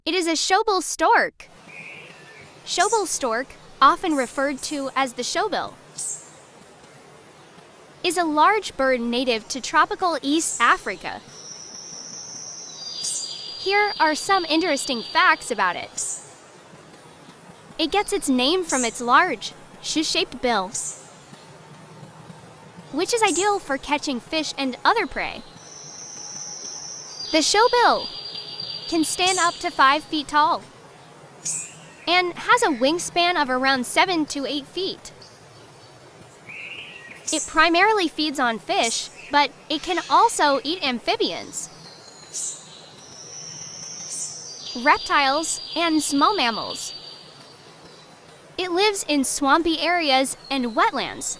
It is a Shoebill stork. Shoebill stork, often referred to as the shoebill, is a large bird native to tropical East Africa. Here are some interesting facts about it. It gets its name from its large, shoe-shaped bill, which is ideal for catching fish and other prey. The shoebill can stand up to 5 feet tall and has a wingspan of around 7 to 8 feet. It primarily feeds on fish, but it can also eat amphibians, reptiles, and small mammals. It lives in swampy areas and wetlands.